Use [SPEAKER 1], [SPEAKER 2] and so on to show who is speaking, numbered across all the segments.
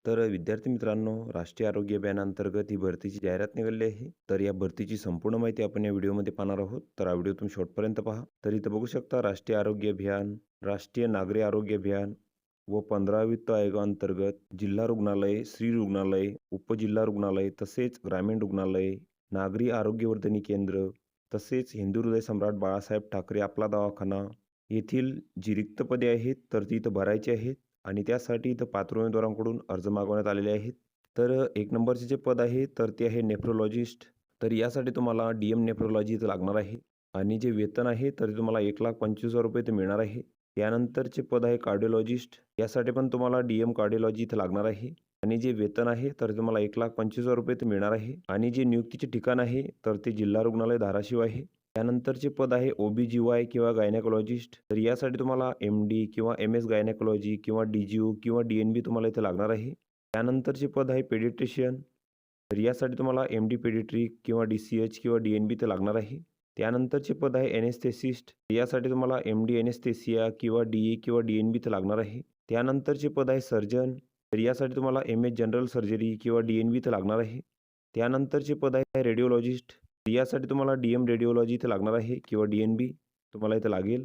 [SPEAKER 1] तर विद्यार्थी मित्रांनो, राष्ट्रीय आरोग्य अभियानांतर्गत ही भरतीची जाहिरात निघाली आहे. तर या भरतीची संपूर्ण माहिती आपण या व्हिडिओमध्ये पाहणार आहोत. तर हा व्हिडिओ तुम्ही शेवटपर्यंत पहा. तर इथं बघू शकता राष्ट्रीय आरोग्य अभियान, राष्ट्रीय नागरी आरोग्य अभियान व 15 वित्त आयोगाअंतर्गत जिल्हा रुग्णालय, स्त्री रुग्णालय, उपजिल्हा रुग्णालय तसेच ग्रामीण रुग्णालय, नागरी आरोग्यवर्धिनी केंद्र तसेच हिंदू हृदय सम्राट बाळासाहेब ठाकरे आपला दवाखाना येथील जी रिक्त पदे आहेत तर ती इथं भरायची आहेत. आणि त्यासाठी इथं पात्र उमेदवारांकडून अर्ज मागवण्यात आलेले आहेत. तर एक नंबरचे जे पद आहे तर ते आहे नेफ्रोलॉजिस्ट. तर यासाठी तुम्हाला डी-एम नेफ्रोलॉजी इथं लागणार आहे. आणि जे वेतन आहे तर ते तुम्हाला 1,25,000 रुपये इथं मिळणार आहे. त्यानंतरचे पद आहे कार्डिओलॉजिस्ट. यासाठी पण तुम्हाला डी-एम कार्डिओलॉजी इथं लागणार आहे. आणि जे वेतन आहे तर तुम्हाला 1,25,000 रुपये इथं मिळणार आहे. आणि जे नियुक्तीचे ठिकाण आहे तर ते जिल्हा रुग्णालय धाराशिव आहे. त्यानंतरचे पद आहे OB-GY किंवा गायनेकोलॉजिस्ट. तर यासाठी तुम्हाला MD किंवा MS गायनेकोलॉजी किंवा DGU किंवा DNB तुम्हाला इथे लागणार आहे. त्यानंतरचे पद आहे पेडिट्रिशियन. तर यासाठी तुम्हाला MD पेडिट्रिक किंवा DCH किंवा DNB ते लागणार आहे. त्यानंतरचे पद आहे एनेस्थेसिस्ट. यासाठी तुम्हाला MD एनेस्थेसिया किंवा DE किंवा DNB ते लागणार आहे. त्यानंतरचे पद आहे सर्जन. तर यासाठी तुम्हाला MS जनरल सर्जरी किंवा DNB ते लागणार आहे. त्यानंतरचे पद आहे रेडिओलॉजिस्ट. यासाठी तुम्हाला डी-एम रेडिओलॉजी इथे लागणार आहे किंवा DNB तुम्हाला इथं लागेल.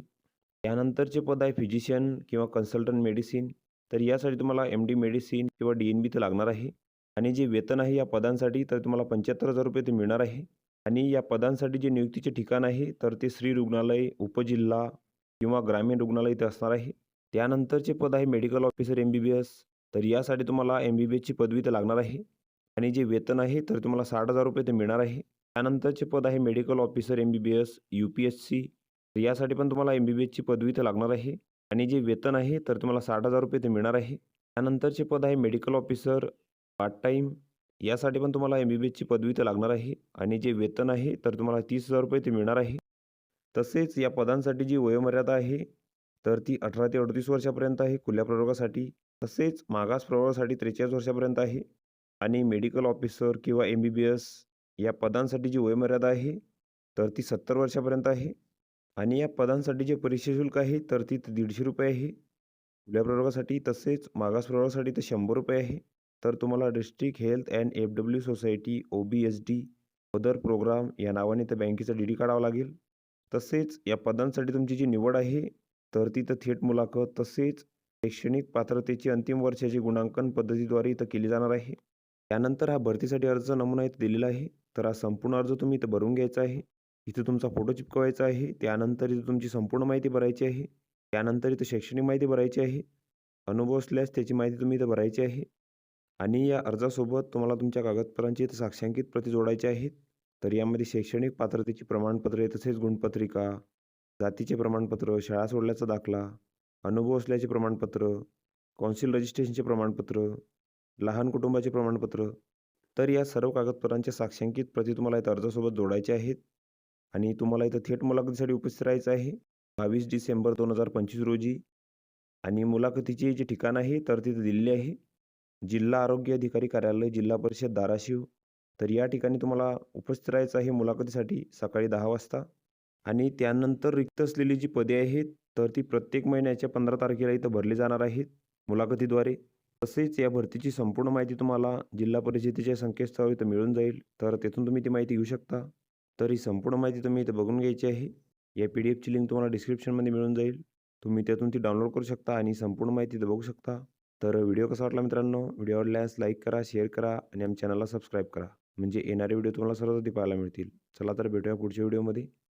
[SPEAKER 1] त्यानंतरचे पद आहे फिजिशियन किंवा कन्सल्टंट मेडिसिन. तर यासाठी तुम्हाला MD मेडिसिन किंवा DNB इथं लागणार आहे. आणि जे वेतन आहे या पदांसाठी तर तुम्हाला 75,000 रुपये ते मिळणार आहे. आणि या पदांसाठी जे नियुक्तीचे ठिकाण आहे तर ते श्री रुग्णालय, उपजिल्हा किंवा ग्रामीण रुग्णालय इथे असणार आहे. त्यानंतरचे पद आहे मेडिकल ऑफिसर MBBS. तर यासाठी तुम्हाला MBBSची पदवी इथं लागणार आहे. आणि जे वेतन आहे तर तुम्हाला 60,000 रुपये ते मिळणार आहे. त्यानंतरचे पद आहे मेडिकल ऑफिसर MBBS UPSC. तर यासाठी पण तुम्हाला MBBSची पदवी इथं लागणार आहे. आणि जे वेतन आहे तर तुम्हाला 60,000 रुपये ते मिळणार आहे. त्यानंतरचे पद आहे मेडिकल ऑफिसर पार्ट टाईम. यासाठी पण तुम्हाला MBBSची पदवी इथं लागणार आहे. आणि जे वेतन आहे तर तुम्हाला 30,000 रुपये ते मिळणार आहे. तसेच या पदांसाठी जी वयोमर्यादा आहे तर ती 18 ते 38 वर्षापर्यंत आहे खुल्या प्रवर्गासाठी. तसेच मागास प्रवर्गासाठी 43 वर्षापर्यंत आहे. आणि मेडिकल ऑफिसर किंवा MBBS या पदांसाठी जी वयोमर्यादा आहे तर ती 70 वर्षापर्यंत आहे. आणि या पदांसाठी जे परीक्षा शुल्क आहे तर ती ₹150 आहे खुल्या प्रवर्गासाठी. तसेच मागास प्रवर्गासाठी ते ₹100 आहे. तर तुम्हाला district health and FW society OBSD other programme या नावाने त्या बँकेचा DD काढावा लागेल. तसेच या पदांसाठी तुमची जी निवड आहे तर ती तर थेट मुलाखत तसेच शैक्षणिक पात्रतेची अंतिम वर्षाची गुणांकन पद्धतीद्वारे इथं केली जाणार आहे. त्यानंतर हा भरतीसाठी अर्ज नमुना इथं दिलेला आहे. तर हा संपूर्ण अर्ज तुम्ही इथं भरून घ्यायचा आहे. इथे तुमचा फोटो चिपकवायचा आहे. त्यानंतर इथं तुमची संपूर्ण माहिती भरायची आहे. त्यानंतर इथं शैक्षणिक माहिती भरायची आहे. अनुभव असल्यास त्याची माहिती तुम्ही इथं भरायची आहे. आणि या अर्जासोबत तुम्हाला तुमच्या कागदपत्रांची इथं साक्षांकित प्रती जोडायची आहेत. तर यामध्ये शैक्षणिक पात्रतेची प्रमाणपत्रे तसेच गुणपत्रिका, जातीचे प्रमाणपत्र, शाळा सोडल्याचा दाखला, अनुभव असल्याचे प्रमाणपत्र, कौन्सिल रजिस्ट्रेशनचे प्रमाणपत्र, लहान कुटुंबाचे प्रमाणपत्र. तर या सर्व कागदपत्रांच्या साक्षांकित प्रती तुम्हाला इथं अर्जासोबत जोडायच्या आहेत. आणि तुम्हाला इथं थेट मुलाखतीसाठी उपस्थित राहायचं आहे 22 डिसेंबर 2025 रोजी. आणि मुलाखतीचे जे ठिकाण आहे तर तिथे दिलेले आहे जिल्हा आरोग्य अधिकारी कार्यालय, जिल्हा परिषद धाराशिव. तर या ठिकाणी तुम्हाला उपस्थित राहायचं आहे मुलाखतीसाठी सकाळी 10 वाजता. आणि त्यानंतर रिक्त असलेली जी पदे आहेत तर ती प्रत्येक महिन्याच्या 15 तारखेला इथं भरली जाणार आहेत मुलाखतीद्वारे. तसेच या भरतीची संपूर्ण माहिती तुम्हाला जिल्हा परिषदेच्या संकेतस्थळावर इथं मिळून जाईल. तर तेथून तुम्ही ती माहिती घेऊ शकता. तर ही संपूर्ण माहिती तुम्ही इथं बघून घ्यायची आहे. या PDFची लिंक तुम्हाला डिस्क्रिप्शनमध्ये मिळून जाईल. तुम्ही त्यातून ती डाउनलोड करू शकता आणि संपूर्ण माहिती इथं बघू शकता. तर व्हिडिओ कसा वाटला मित्रांनो? व्हिडिओ आवडल्यास लाईक करा, शेअर करा आणि आमच्या चॅनलला सबस्क्राईब करा. म्हणजे येणारे व्हिडिओ तुम्हाला सर्वात आधी पाहायला मिळतील. चला तर भेटूया पुढच्या व्हिडिओमध्ये.